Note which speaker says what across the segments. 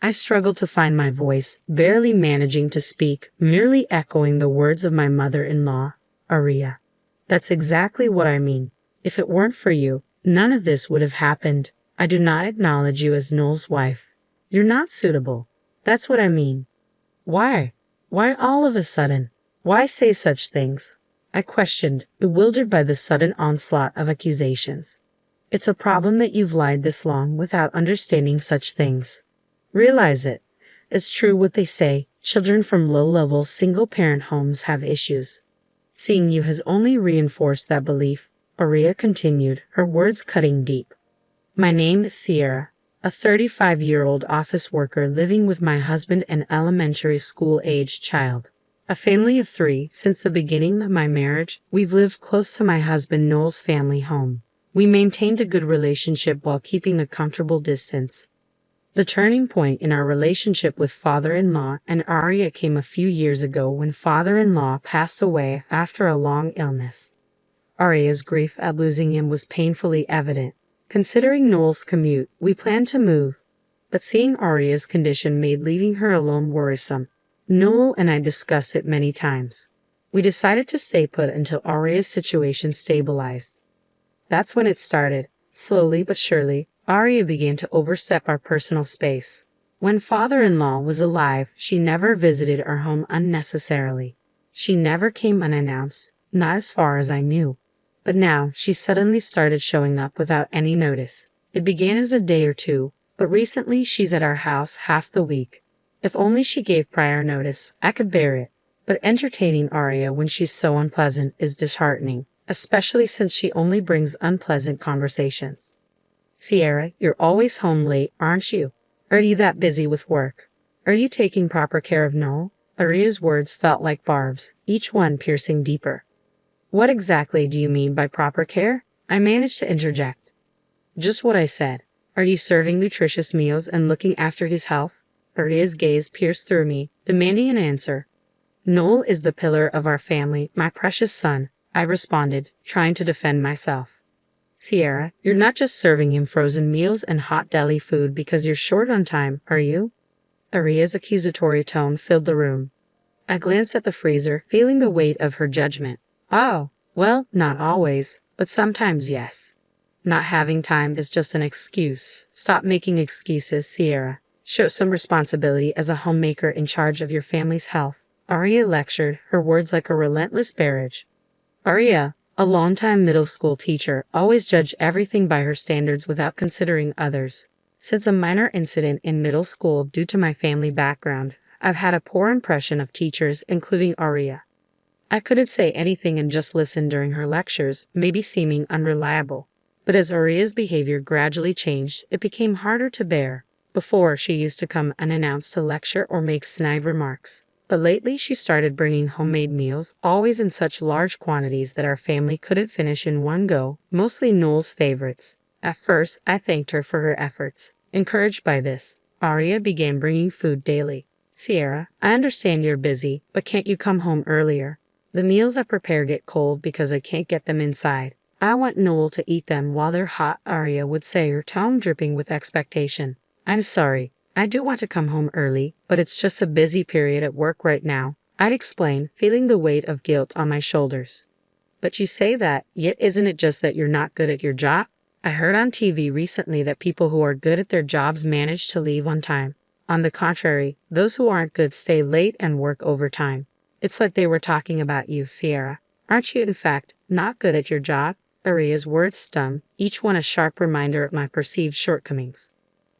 Speaker 1: I struggled to find my voice, barely managing to speak, merely echoing the words of my mother-in-law, Aria. That's exactly what I mean. If it weren't for you, none of this would have happened. I do not acknowledge you as Noel's wife. You're not suitable. That's what I mean. Why? Why all of a sudden? Why say such things? I questioned, bewildered by the sudden onslaught of accusations. It's a problem that you've lied this long without understanding such things. Realize it. It's true what they say, children from low-level single-parent homes have issues. Seeing you has only reinforced that belief, Aria continued, her words cutting deep. My name is Sierra, a 35-year-old office worker living with my husband and elementary school-aged child. A family of 3. Since the beginning of my marriage, we've lived close to my husband Noel's family home. We maintained a good relationship while keeping a comfortable distance. The turning point in our relationship with father-in-law and Aria came a few years ago when father-in-law passed away after a long illness. Aria's grief at losing him was painfully evident. Considering Noel's commute, we planned to move, but seeing Aria's condition made leaving her alone worrisome. Noel and I discussed it many times. We decided to stay put until Aria's situation stabilized. That's when it started. Slowly but surely, Aria began to overstep our personal space. When father-in-law was alive, she never visited our home unnecessarily. She never came unannounced, not as far as I knew. But now, she suddenly started showing up without any notice. It began as a day or two, but recently she's at our house half the week. If only she gave prior notice, I could bear it. But entertaining Aria when she's so unpleasant is disheartening, especially since she only brings unpleasant conversations. Sierra, you're always home late, aren't you? Are you that busy with work? Are you taking proper care of Noel? Aria's words felt like barbs, each one piercing deeper. What exactly do you mean by proper care? I managed to interject. Just what I said. Are you serving nutritious meals and looking after his health? Aria's gaze pierced through me, demanding an answer. Noel is the pillar of our family, my precious son, I responded, trying to defend myself. Sierra, you're not just serving him frozen meals and hot deli food because you're short on time, are you? Aria's accusatory tone filled the room. I glanced at the freezer, feeling the weight of her judgment. Oh, well, not always, but sometimes yes. Not having time is just an excuse. Stop making excuses, Sierra. Show some responsibility as a homemaker in charge of your family's health. Aria lectured, her words like a relentless barrage. Aria, a longtime middle school teacher, always judged everything by her standards without considering others. Since a minor incident in middle school due to my family background, I've had a poor impression of teachers, including Aria. I couldn't say anything and just listen during her lectures, maybe seeming unreliable. But as Aria's behavior gradually changed, it became harder to bear. Before, she used to come unannounced to lecture or make snide remarks. But lately she started bringing homemade meals, always in such large quantities that our family couldn't finish in one go, mostly Noel's favorites. At first, I thanked her for her efforts. Encouraged by this, Aria began bringing food daily. Sierra, I understand you're busy, but can't you come home earlier? The meals I prepare get cold because I can't get them inside. I want Noel to eat them while they're hot, Aria would say, her tone dripping with expectation. I'm sorry. I do want to come home early, but it's just a busy period at work right now, I'd explain, feeling the weight of guilt on my shoulders. But you say that, yet isn't it just that you're not good at your job? I heard on TV recently that people who are good at their jobs manage to leave on time. On the contrary, those who aren't good stay late and work overtime. It's like they were talking about you, Sierra. Aren't you, in fact, not good at your job? Aria's words stung, each one a sharp reminder of my perceived shortcomings.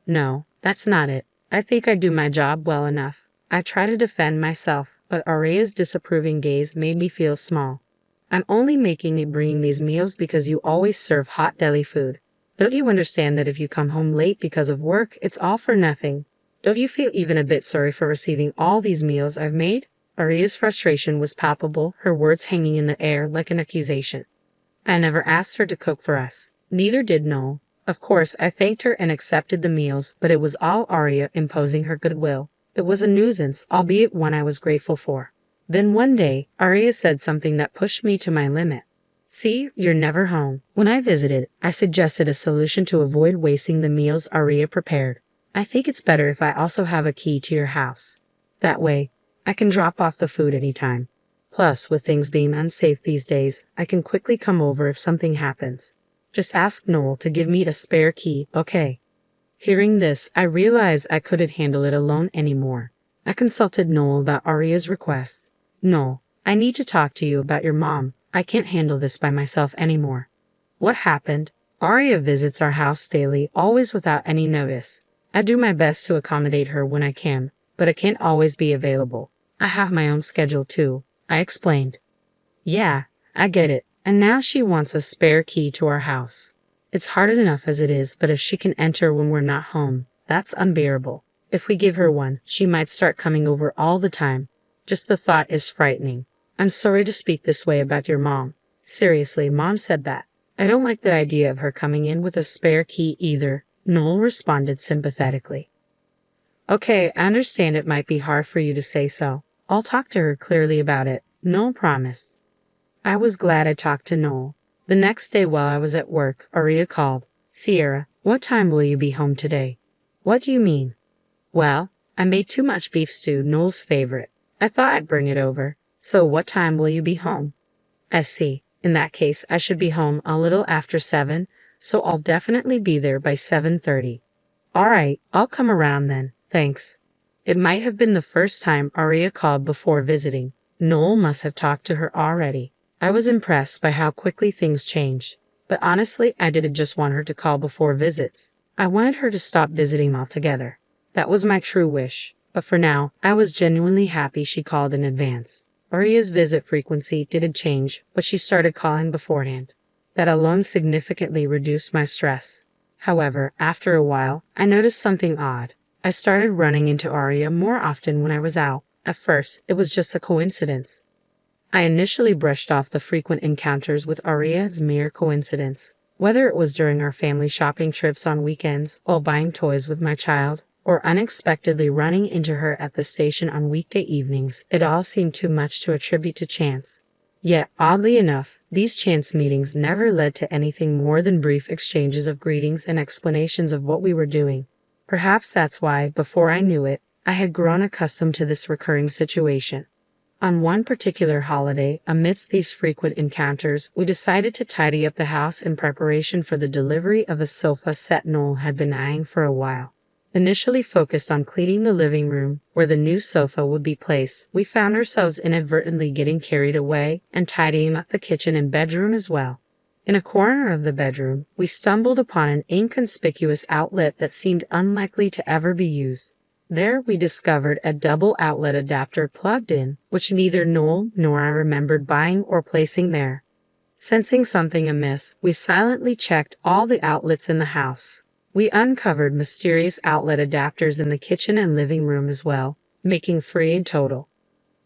Speaker 1: No, that's not it. I think I do my job well enough. I try to defend myself, but Aria's disapproving gaze made me feel small. I'm only making you bringing these meals because you always serve hot deli food. Don't you understand that if you come home late because of work, it's all for nothing? Don't you feel even a bit sorry for receiving all these meals I've made? Aria's frustration was palpable, her words hanging in the air like an accusation. I never asked her to cook for us. Neither did Noel. Of course, I thanked her and accepted the meals, but it was all Aria imposing her goodwill. It was a nuisance, albeit one I was grateful for. Then one day, Aria said something that pushed me to my limit. See, you're never home. When I visited, I suggested a solution to avoid wasting the meals Aria prepared. I think it's better if I also have a key to your house. That way, I can drop off the food anytime. Plus, with things being unsafe these days, I can quickly come over if something happens. Just ask Noel to give me a spare key, okay? Hearing this, I realized I couldn't handle it alone anymore. I consulted Noel about Aria's request. Noel, I need to talk to you about your mom. I can't handle this by myself anymore. What happened? Aria visits our house daily, always without any notice. I do my best to accommodate her when I can, but I can't always be available. I have my own schedule too, I explained. Yeah, I get it. And now she wants a spare key to our house. It's hard enough as it is, but if she can enter when we're not home, that's unbearable. If we give her one, she might start coming over all the time. Just the thought is frightening. I'm sorry to speak this way about your mom. Seriously, Mom said that. I don't like the idea of her coming in with a spare key either, Noel responded sympathetically. Okay, I understand it might be hard for you to say so. I'll talk to her clearly about it. Noel promised. I was glad I talked to Noel. The next day while I was at work, Aria called. Sierra, what time will you be home today? What do you mean? Well, I made too much beef stew, Noel's favorite. I thought I'd bring it over. So what time will you be home? I see. In that case, I should be home a little after 7, so I'll definitely be there by 7:30. All right, I'll come around then. Thanks. It might have been the first time Aria called before visiting. Noel must have talked to her already. I was impressed by how quickly things changed. But honestly, I didn't just want her to call before visits. I wanted her to stop visiting altogether. That was my true wish. But for now, I was genuinely happy she called in advance. Aria's visit frequency didn't change, but she started calling beforehand. That alone significantly reduced my stress. However, after a while, I noticed something odd. I started running into Aria more often when I was out. At first, it was just a coincidence. I initially brushed off the frequent encounters with Aria as mere coincidence. Whether it was during our family shopping trips on weekends, while buying toys with my child, or unexpectedly running into her at the station on weekday evenings, it all seemed too much to attribute to chance. Yet, oddly enough, these chance meetings never led to anything more than brief exchanges of greetings and explanations of what we were doing. Perhaps that's why, before I knew it, I had grown accustomed to this recurring situation. On one particular holiday, amidst these frequent encounters, we decided to tidy up the house in preparation for the delivery of a sofa set Noel had been eyeing for a while. Initially focused on cleaning the living room, where the new sofa would be placed, we found ourselves inadvertently getting carried away and tidying up the kitchen and bedroom as well. In a corner of the bedroom, we stumbled upon an inconspicuous outlet that seemed unlikely to ever be used. There we discovered a double outlet adapter plugged in, which neither Noel nor I remembered buying or placing there. Sensing something amiss, we silently checked all the outlets in the house. We uncovered mysterious outlet adapters in the kitchen and living room as well, making 3 in total.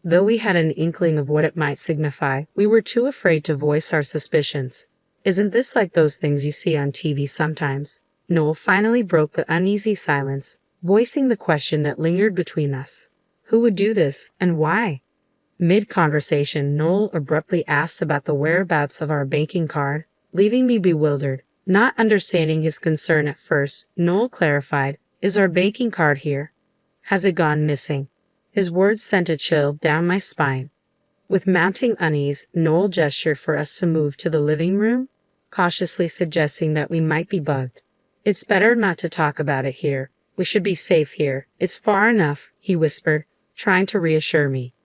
Speaker 1: Though we had an inkling of what it might signify, we were too afraid to voice our suspicions. Isn't this like those things you see on TV sometimes? Noel finally broke the uneasy silence, voicing the question that lingered between us. Who would do this, and why? Mid-conversation, Noel abruptly asked about the whereabouts of our banking card, leaving me bewildered. Not understanding his concern at first, Noel clarified, "Is our banking card here? Has it gone missing?" His words sent a chill down my spine. With mounting unease, Noel gestured for us to move to the living room, cautiously suggesting that we might be bugged. "It's better not to talk about it here. We should be safe here. It's far enough," he whispered, trying to reassure me.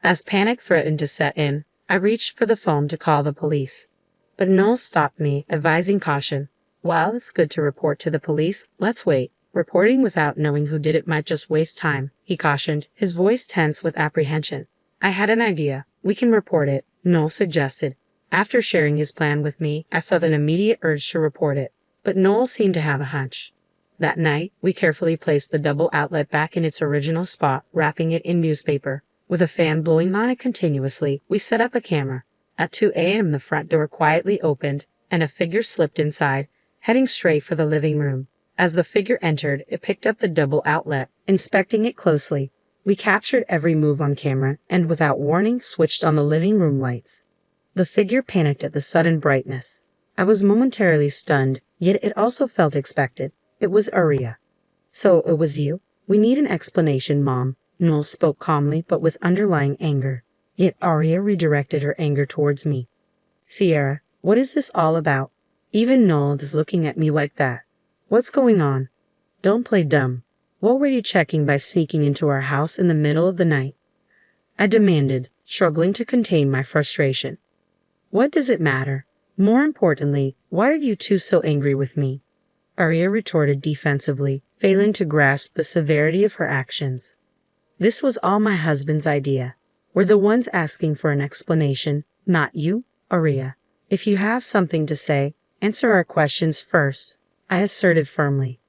Speaker 1: As panic threatened to set in, I reached for the phone to call the police. But Noel stopped me, advising caution. "While it's good to report to the police, let's wait. Reporting without knowing who did it might just waste time," he cautioned, his voice tense with apprehension. "I had an idea. We can report it," Noel suggested. After sharing his plan with me, I felt an immediate urge to report it. But Noel seemed to have a hunch. That night, we carefully placed the double outlet back in its original spot, wrapping it in newspaper. With a fan blowing on it continuously, we set up a camera. At 2 a.m. the front door quietly opened, and a figure slipped inside, heading straight for the living room. As the figure entered, it picked up the double outlet, inspecting it closely. We captured every move on camera, and without warning, switched on the living room lights. The figure panicked at the sudden brightness. I was momentarily stunned, yet it also felt expected. It was Aria. So it was you? We need an explanation, Mom. Noel spoke calmly but with underlying anger. Yet Arya redirected her anger towards me. Sierra, what is this all about? Even Noel is looking at me like that. What's going on? Don't play dumb. What were you checking by sneaking into our house in the middle of the night? I demanded, struggling to contain my frustration. What does it matter? More importantly, why are you two so angry with me? Arya retorted defensively, failing to grasp the severity of her actions. This was all my husband's idea. We're the ones asking for an explanation, not you, Arya. If you have something to say, answer our questions first, I asserted firmly.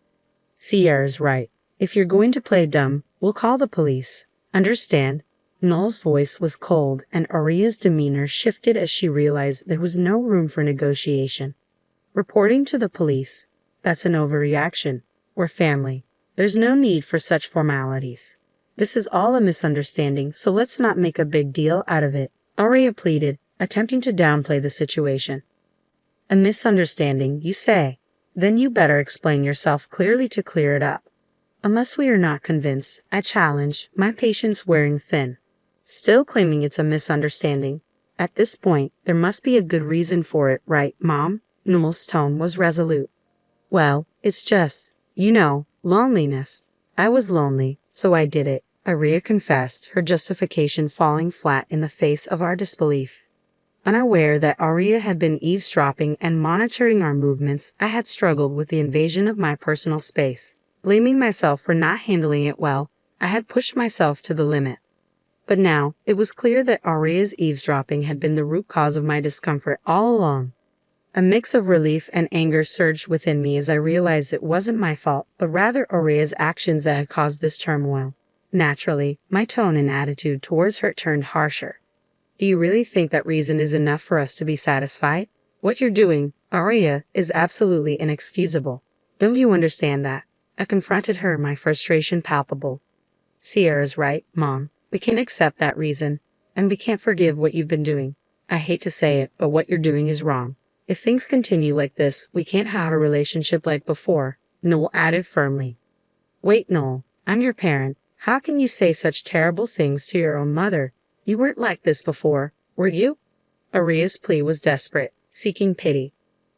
Speaker 1: Sierra's right. If you're going to play dumb, we'll call the police. Understand? Noel's voice was cold and Arya's demeanor shifted as she realized there was no room for negotiation. Reporting to the police? That's an overreaction. We're family. There's no need for such formalities. This is all a misunderstanding, so let's not make a big deal out of it, Arya pleaded, attempting to downplay the situation. A misunderstanding, you say? Then you better explain yourself clearly to clear it up. Unless we are not convinced, I challenge, my patience wearing thin. Still claiming it's a misunderstanding. At this point, there must be a good reason for it, right, Mom? Noel's tone was resolute. Well, it's just, loneliness. I was lonely, so I did it, Arya confessed, her justification falling flat in the face of our disbelief. Unaware that Arya had been eavesdropping and monitoring our movements, I had struggled with the invasion of my personal space. Blaming myself for not handling it well, I had pushed myself to the limit. But now, it was clear that Arya's eavesdropping had been the root cause of my discomfort all along. A mix of relief and anger surged within me as I realized it wasn't my fault, but rather Arya's actions that had caused this turmoil. Naturally, my tone and attitude towards her turned harsher. Do you really think that reason is enough for us to be satisfied? What you're doing, Arya, is absolutely inexcusable. Don't you understand that? I confronted her, my frustration palpable. Sierra's right, Mom. We can't accept that reason, and we can't forgive what you've been doing. I hate to say it, but what you're doing is wrong. If things continue like this, we can't have a relationship like before, Noel added firmly. Wait, Noel, I'm your parent. How can you say such terrible things to your own mother? You weren't like this before, were you? Arya's plea was desperate, seeking pity.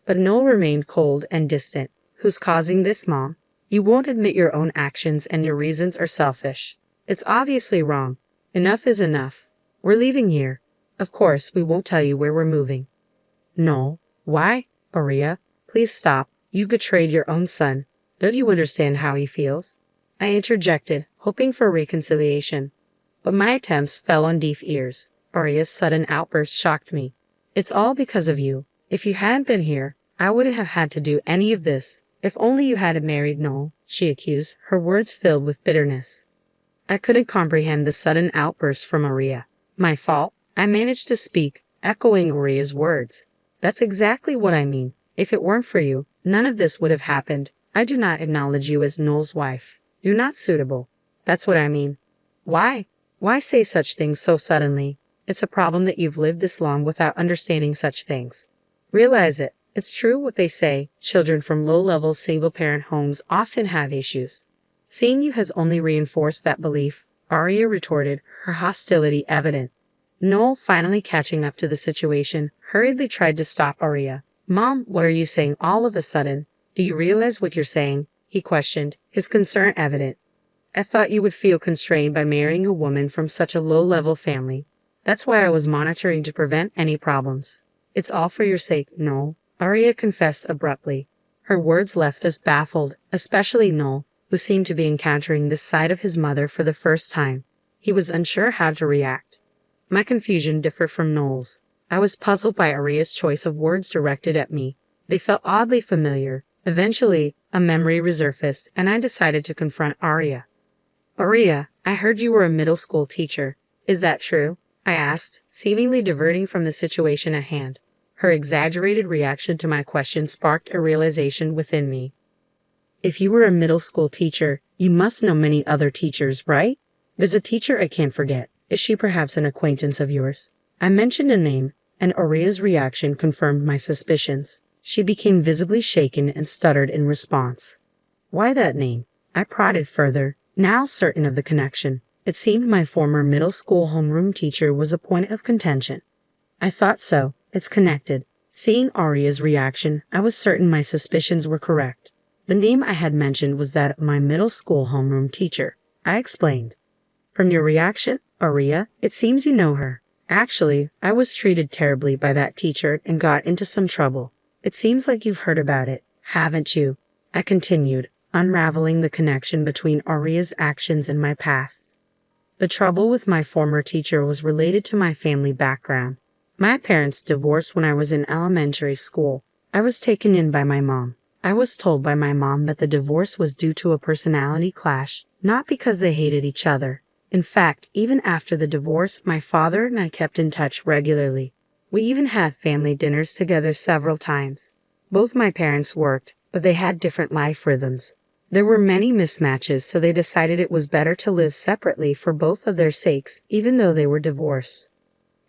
Speaker 1: But Noel remained cold and distant. Who's causing this, Mom? You won't admit your own actions and your reasons are selfish. It's obviously wrong. Enough is enough. We're leaving here. Of course, we won't tell you where we're moving. Noel, why? Arya, please stop. You betrayed your own son. Don't you understand how he feels? I interjected, hoping for reconciliation. But my attempts fell on deaf ears. Arya's sudden outburst shocked me. It's all because of you. If you hadn't been here, I wouldn't have had to do any of this. If only you hadn't married Noel, she accused, her words filled with bitterness. I couldn't comprehend the sudden outburst from Arya. My fault? I managed to speak, echoing Arya's words. That's exactly what I mean. If it weren't for you, none of this would have happened. I do not acknowledge you as Noel's wife. You're not suitable. That's what I mean. Why? Why say such things so suddenly? It's a problem that you've lived this long without understanding such things. Realize it. It's true what they say. Children from low-level single-parent homes often have issues. Seeing you has only reinforced that belief, Arya retorted, her hostility evident. Noel, finally catching up to the situation, hurriedly tried to stop Arya. Mom, what are you saying all of a sudden? Do you realize what you're saying? He questioned, his concern evident. I thought you would feel constrained by marrying a woman from such a low-level family. That's why I was monitoring to prevent any problems. It's all for your sake, Noel, Arya confessed abruptly. Her words left us baffled, especially Noel, who seemed to be encountering this side of his mother for the first time. He was unsure how to react. My confusion differed from Noel's. I was puzzled by Arya's choice of words directed at me. They felt oddly familiar. Eventually, a memory resurfaced, and I decided to confront Arya. Arya, I heard you were a middle school teacher. Is that true? I asked, seemingly diverting from the situation at hand. Her exaggerated reaction to my question sparked a realization within me. If you were a middle school teacher, you must know many other teachers, right? There's a teacher I can't forget. Is she perhaps an acquaintance of yours? I mentioned a name, and Arya's reaction confirmed my suspicions. She became visibly shaken and stuttered in response. Why that name? I prodded further, now certain of the connection. It seemed my former middle school homeroom teacher was a point of contention. I thought so. It's connected. Seeing Aria's reaction, I was certain my suspicions were correct. The name I had mentioned was that of my middle school homeroom teacher. I explained. From your reaction, Aria, it seems you know her. Actually, I was treated terribly by that teacher and got into some trouble. It seems like you've heard about it, haven't you? I continued, unraveling the connection between Aria's actions and my past. The trouble with my former teacher was related to my family background. My parents divorced when I was in elementary school. I was taken in by my mom. I was told by my mom that the divorce was due to a personality clash, not because they hated each other. In fact, even after the divorce, my father and I kept in touch regularly. We even had family dinners together several times. Both my parents worked, but they had different life rhythms. There were many mismatches, so they decided it was better to live separately for both of their sakes, even though they were divorced.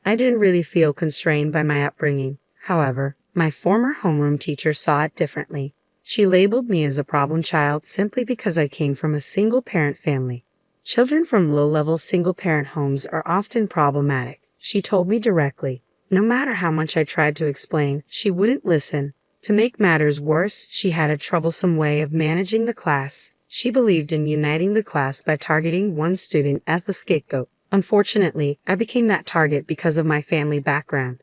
Speaker 1: I didn't really feel constrained by my upbringing. However, my former homeroom teacher saw it differently. She labeled me as a problem child simply because I came from a single-parent family. Children from low-level single-parent homes are often problematic, she told me directly. No matter how much I tried to explain, she wouldn't listen. To make matters worse, she had a troublesome way of managing the class. She believed in uniting the class by targeting one student as the scapegoat. Unfortunately, I became that target because of my family background.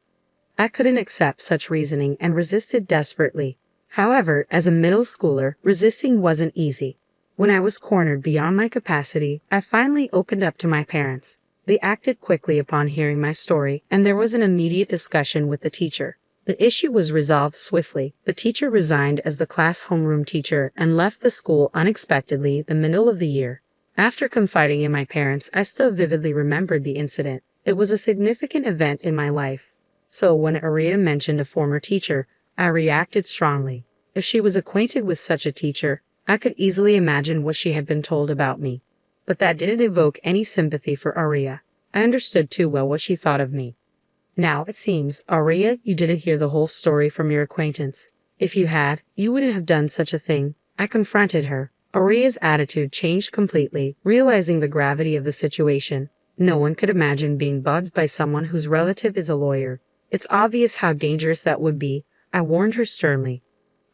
Speaker 1: I couldn't accept such reasoning and resisted desperately. However, as a middle schooler, resisting wasn't easy. When I was cornered beyond my capacity, I finally opened up to my parents. They acted quickly upon hearing my story, and there was an immediate discussion with the teacher. The issue was resolved swiftly. The teacher resigned as the class homeroom teacher and left the school unexpectedly the middle of the year. After confiding in my parents, I still vividly remembered the incident. It was a significant event in my life. So when Aria mentioned a former teacher, I reacted strongly. If she was acquainted with such a teacher, I could easily imagine what she had been told about me. But that didn't evoke any sympathy for Aria. I understood too well what she thought of me. Now, it seems, Aria, you didn't hear the whole story from your acquaintance. If you had, you wouldn't have done such a thing. I confronted her. Aria's attitude changed completely, realizing the gravity of the situation. No one could imagine being bugged by someone whose relative is a lawyer. It's obvious how dangerous that would be, I warned her sternly.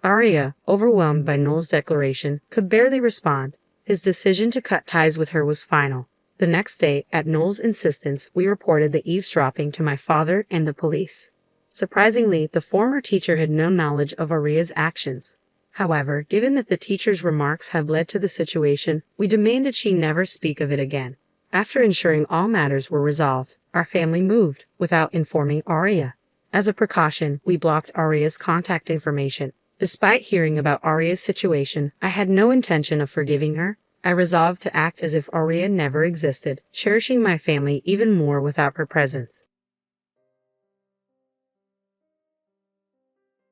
Speaker 1: Aria, overwhelmed by Noel's declaration, could barely respond. His decision to cut ties with her was final. The next day, at Noel's insistence, we reported the eavesdropping to my father and the police. Surprisingly, the former teacher had no knowledge of Aria's actions. However, given that the teacher's remarks had led to the situation, we demanded she never speak of it again. After ensuring all matters were resolved, our family moved, without informing Aria. As a precaution, we blocked Aria's contact information. Despite hearing about Aria's situation, I had no intention of forgiving her. I resolved to act as if Aria never existed, cherishing my family even more without her presence.